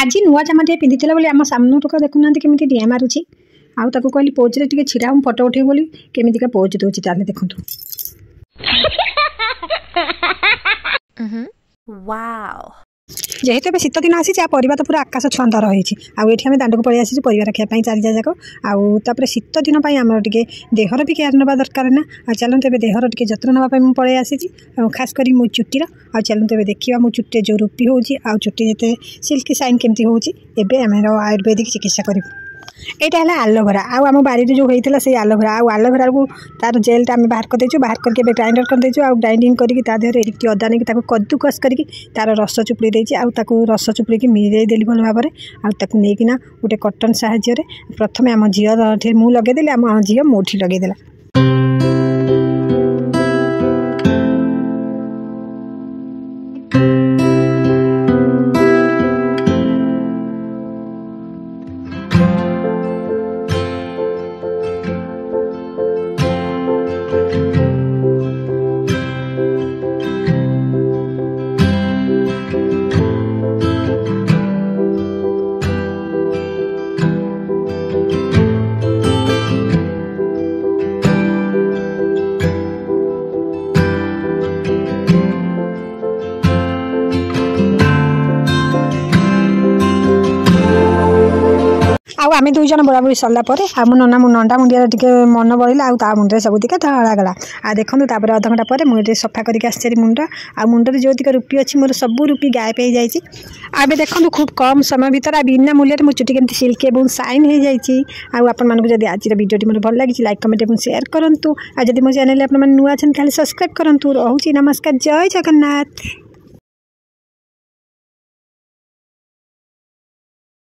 आज नुआ जामा पिंधि बोली आम सामने टोका देखुना केमी डिया मारुची आउ ताको कहली पोज रे टिके छिड़ा फोटो उठे बोली केमितिका पोज दउची ताले देखंतु। वाओ जेहेतु ए शीत दिन आसी परिवा तो पूरा आकाश छुआ रही आठ आम दांड को पलि आसी परिवा रखापी चारिजा जाक आउे शीत दिन आम टे देहर भी केयर ना दरकार ना चलते ए देहर टे जत्न नापी मुझे पलि आसी खास कर मो चुटीर चलते ए देखा मो चुट्टे जो रूपी हो चुट्टी जिते सिल्की साइन केमती होमें आयुर्वेदिक चिकित्सा करूँ। यहाँ है आलोवेरा आम बाड़ी जो होता से आलोवेरा आलोवेरा को तार जेलटा आम बाहर कर बाहर करके ग्राइंडर कर ग्राइंडिंग करके अदा नहीं कद्दूकस कर तार रस चुपुड़ी देती रस चुपुड़ी मिले देली भल भाव में नहीं गोटे कटन साहाय्य प्रथम आम झील मु लगेदेली आम झील मोठी लगेदेला। आम दुई जन बड़ा बड़ी सरला मो नना मो नंडा मुंडिया टे मन बढ़ला मुंडे सब दिखे धड़ागला देखूँ अध घंटा पर मुझे सफा करके आसरी मुंड मुंडे जो तक रूपी अच्छी मोर सब रूपी गायब हो जाए देखो खूब कम समय भर बिना मूल्य मो चुटी केमती सिल्की और साइन हो जाए आपको आज भिडियो मोर भल लगी लाइक कमेंट और शेयर करूँ जब मो चैनल आप नुआ खाली सब्सक्राइब करूँ। रोचे नमस्कार जय जगन्नाथ।